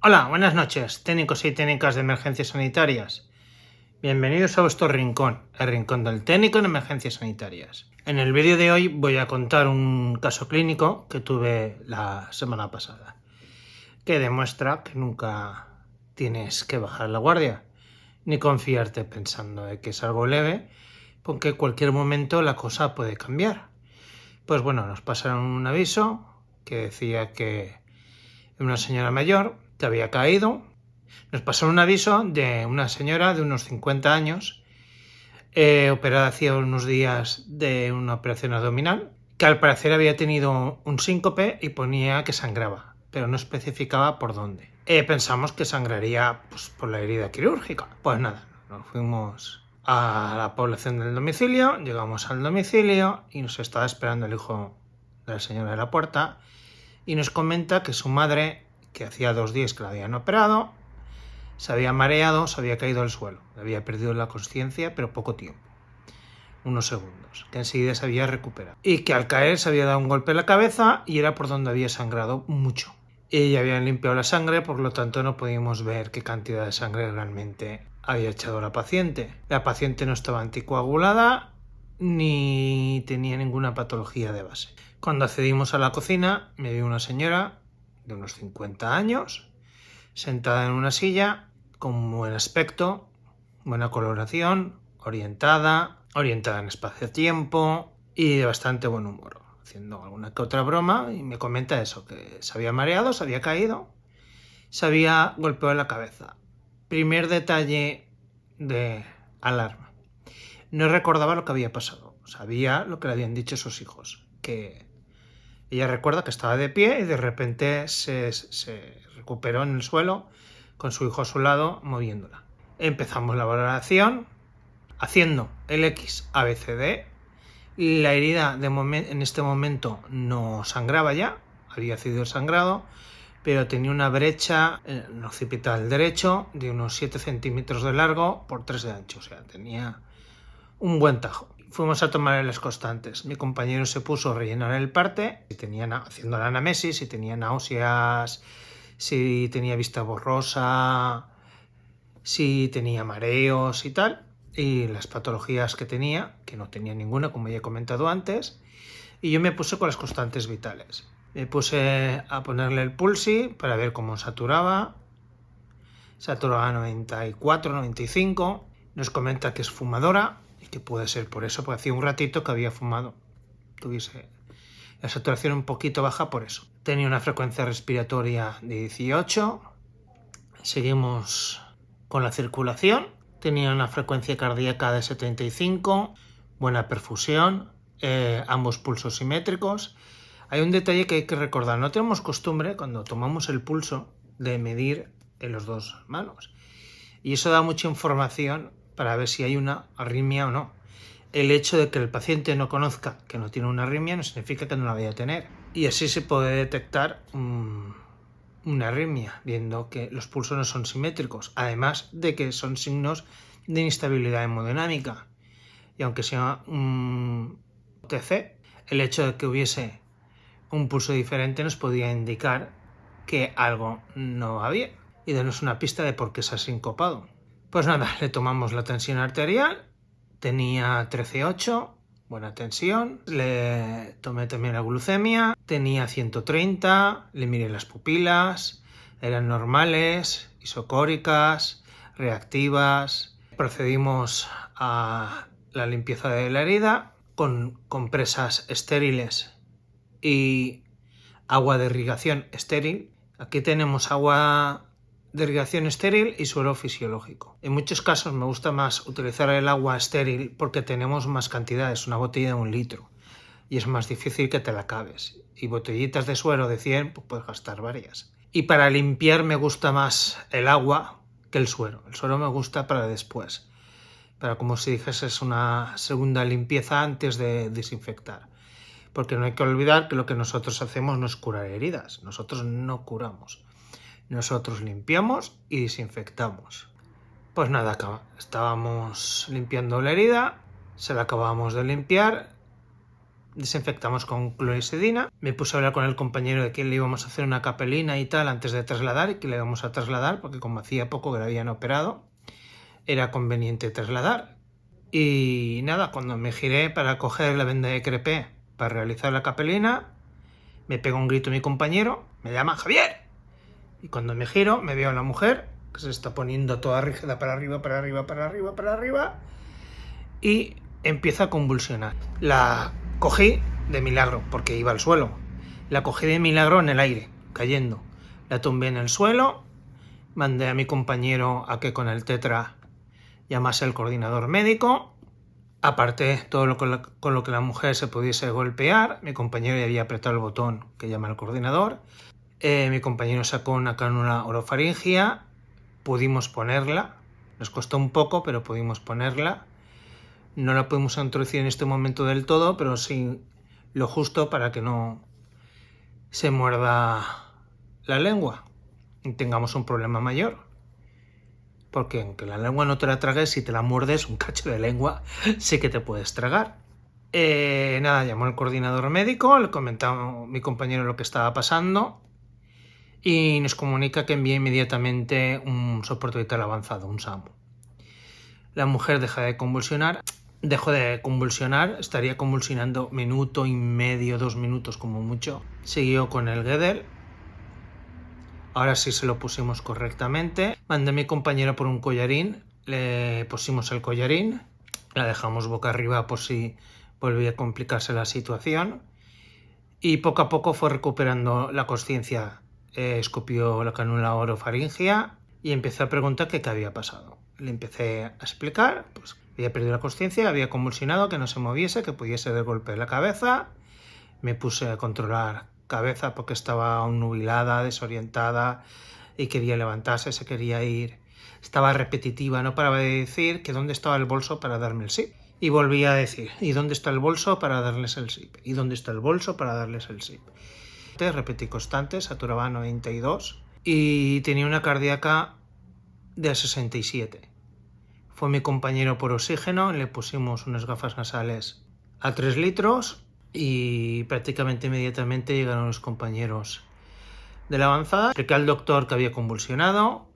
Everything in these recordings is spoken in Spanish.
Hola, buenas noches, técnicos y técnicas de emergencias sanitarias. Bienvenidos a vuestro rincón, el rincón del técnico en emergencias sanitarias. En el vídeo de hoy voy a contar un caso clínico que tuve la semana pasada, que demuestra que nunca tienes que bajar la guardia, ni confiarte pensando de que es algo leve, porque en cualquier momento la cosa puede cambiar. Pues bueno, nos pasaron un aviso que decía que una señora mayor que había caído. Nos pasó un aviso de una señora de unos 50 años, operada hacía unos días de una operación abdominal, que al parecer había tenido un síncope y ponía que sangraba, pero no especificaba por dónde. Pensamos que sangraría por la herida quirúrgica. Pues nada, nos fuimos a la población del domicilio, llegamos al domicilio y nos estaba esperando el hijo de la señora de la puerta y nos comenta que su madre, que hacía 2 días que la habían operado, se había mareado, se había caído al suelo, había perdido la consciencia, pero poco tiempo, unos segundos, que enseguida se había recuperado. Y que al caer se había dado un golpe en la cabeza y era por donde había sangrado mucho. Y ya habían limpiado la sangre, por lo tanto no podíamos ver qué cantidad de sangre realmente había echado la paciente. La paciente no estaba anticoagulada ni tenía ninguna patología de base. Cuando accedimos a la cocina, me vio una señora de unos 50 años, sentada en una silla, con buen aspecto, buena coloración, orientada en espacio-tiempo y de bastante buen humor, haciendo alguna que otra broma, y me comenta eso, que se había mareado, se había caído, se había golpeado en la cabeza. Primer detalle de alarma. No recordaba lo que había pasado, sabía lo que le habían dicho sus hijos, que ella recuerda que estaba de pie y de repente se recuperó en el suelo con su hijo a su lado moviéndola. Empezamos la valoración haciendo el XABCD. La herida en este momento no sangraba ya, había sido sangrado, pero tenía una brecha en el occipital derecho de unos 7 centímetros de largo por 3 de ancho, o sea, tenía un buen tajo. Fuimos a tomar las constantes. Mi compañero se puso a rellenar el parte, haciendo la anamnesis, si tenía náuseas, si tenía vista borrosa, si tenía mareos y tal, y las patologías que tenía, que no tenía ninguna, como ya he comentado antes, y yo me puse con las constantes vitales. Me puse a ponerle el pulsi para ver cómo saturaba a 94, 95. Nos comenta que es fumadora y que puede ser por eso, porque hacía un ratito que había fumado. Tuviese la saturación un poquito baja por eso. Tenía una frecuencia respiratoria de 18. Seguimos con la circulación. Tenía una frecuencia cardíaca de 75. Buena perfusión. Ambos pulsos simétricos. Hay un detalle que hay que recordar. No tenemos costumbre, cuando tomamos el pulso, de medir en las dos manos. Y eso da mucha información para ver si hay una arritmia o no. El hecho de que el paciente no conozca que no tiene una arritmia no significa que no la vaya a tener. Y así se puede detectar una arritmia, viendo que los pulsos no son simétricos, además de que son signos de inestabilidad hemodinámica. Y aunque sea un TC, el hecho de que hubiese un pulso diferente nos podía indicar que algo no va bien y darnos una pista de por qué se ha sincopado. Pues nada, le tomamos la tensión arterial, tenía 13,8, buena tensión, le tomé también la glucemia, tenía 130, le miré las pupilas, eran normales, isocóricas, reactivas. Procedimos a la limpieza de la herida con compresas estériles y agua de irrigación estéril. Aquí tenemos agua de irrigación estéril y suero fisiológico. En muchos casos me gusta más utilizar el agua estéril porque tenemos más cantidades, una botella de 1 litro, y es más difícil que te la acabes. Y botellitas de suero de 100, pues puedes gastar varias. Y para limpiar me gusta más el agua que el suero. El suero me gusta para después. Para, como si dijese, es una segunda limpieza antes de desinfectar. Porque no hay que olvidar que lo que nosotros hacemos no es curar heridas. Nosotros no curamos. Nosotros limpiamos y desinfectamos. Pues nada, estábamos limpiando la herida, se la acabamos de limpiar desinfectamos con clorexidina. Me puse a hablar con el compañero de que le íbamos a hacer una capelina y tal antes de trasladar, y que le íbamos a trasladar porque como hacía poco que le habían operado, era conveniente trasladar. Y nada, cuando me giré para coger la venda de crepé para realizar la capelina, me pega un grito mi compañero, me llama Javier. Y cuando me giro, me veo a la mujer que se está poniendo toda rígida para arriba, para arriba, para arriba, para arriba, y empieza a convulsionar. La cogí de milagro, porque iba al suelo. La cogí de milagro en el aire, cayendo. La tumbé en el suelo, mandé a mi compañero a que con el tetra llamase al coordinador médico, aparté todo con lo que la mujer se pudiese golpear. Mi compañero ya había apretado el botón que llama al coordinador. Mi compañero sacó una cánula orofaringia, pudimos ponerla, nos costó un poco, pero pudimos ponerla. No la podemos introducir en este momento del todo, pero sí lo justo para que no se muerda la lengua y tengamos un problema mayor. Porque aunque la lengua no te la tragues, si te la muerdes, un cacho de lengua sí que te puedes tragar. Nada, llamó al coordinador médico, le comentaba a mi compañero lo que estaba pasando y nos comunica que envía inmediatamente un soporte vital avanzado, un SAMU. La mujer dejó de convulsionar, estaría convulsionando minuto y medio, 2 minutos como mucho. Siguió con el Guedel. Ahora sí se lo pusimos correctamente. Mandé a mi compañero por un collarín, le pusimos el collarín, la dejamos boca arriba por si volvía a complicarse la situación y poco a poco fue recuperando la consciencia. Escupió la cánula orofaringia y empecé a preguntar qué había pasado. Le empecé a explicar, pues había perdido la consciencia, había convulsionado, que no se moviese, que pudiese dar golpe en la cabeza. Me puse a controlar cabeza porque estaba nubilada, desorientada y quería levantarse, se quería ir. Estaba repetitiva, no paraba de decir que dónde estaba el bolso para darme el SIP. Y volvía a decir, ¿y dónde está el bolso para darles el SIP? ¿Y dónde está el bolso para darles el SIP? Repetí constante, saturaba a 92 y tenía una cardíaca de 67. Fue mi compañero por oxígeno, le pusimos unas gafas nasales a 3 litros y prácticamente inmediatamente llegaron los compañeros de la avanzada. Expliqué al doctor que había convulsionado,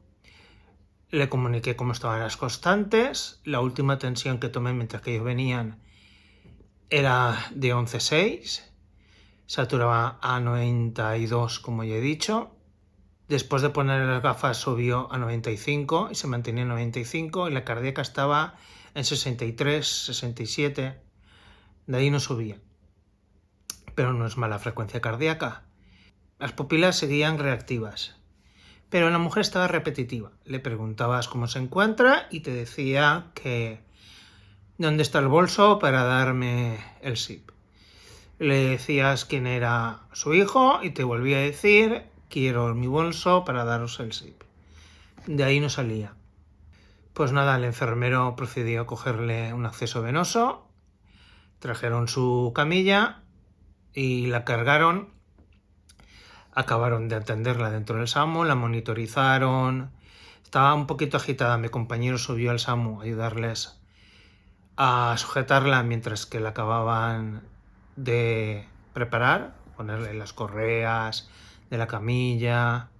le comuniqué cómo estaban las constantes. La última tensión que tomé mientras que ellos venían era de 11,6, saturaba a 92 como ya he dicho. Después de poner las gafas subió a 95 y se mantenía en 95 y la cardíaca estaba en 63, 67, de ahí no subía. Pero no es mala frecuencia cardíaca. Las pupilas seguían reactivas, pero la mujer estaba repetitiva. Le preguntabas cómo se encuentra y te decía que dónde está el bolso para darme el SIP. Le decías quién era su hijo y te volvía a decir quiero mi bolso para daros el SIP. De ahí no salía. Pues nada, el enfermero procedió a cogerle un acceso venoso, trajeron su camilla y la cargaron. Acabaron de atenderla dentro del SAMU, la monitorizaron. Estaba un poquito agitada, mi compañero subió al SAMU a ayudarles a sujetarla mientras que la acababan de preparar, ponerle las correas de la camilla,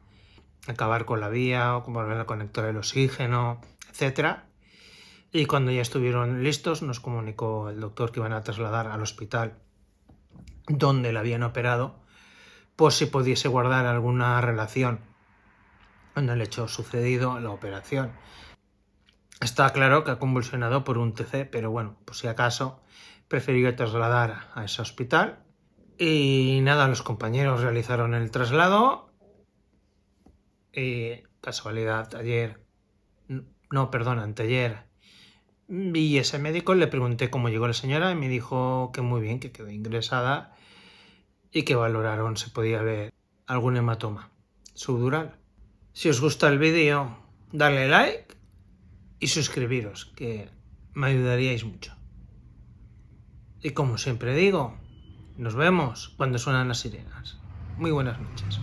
acabar con la vía, volver al conector del oxígeno, etc. Y cuando ya estuvieron listos nos comunicó el doctor que iban a trasladar al hospital donde la habían operado, por si pudiese guardar alguna relación en el hecho sucedido, la operación. Está claro que ha convulsionado por un TC, pero bueno, por si acaso preferiría trasladar a ese hospital. Y nada, los compañeros realizaron el traslado y casualidad, anteayer vi ese médico, le pregunté cómo llegó la señora y me dijo que muy bien, que quedó ingresada y que valoraron si podía haber algún hematoma subdural. Si os gusta el vídeo, darle like y suscribiros, que me ayudaríais mucho. Y como siempre digo, nos vemos cuando suenan las sirenas. Muy buenas noches.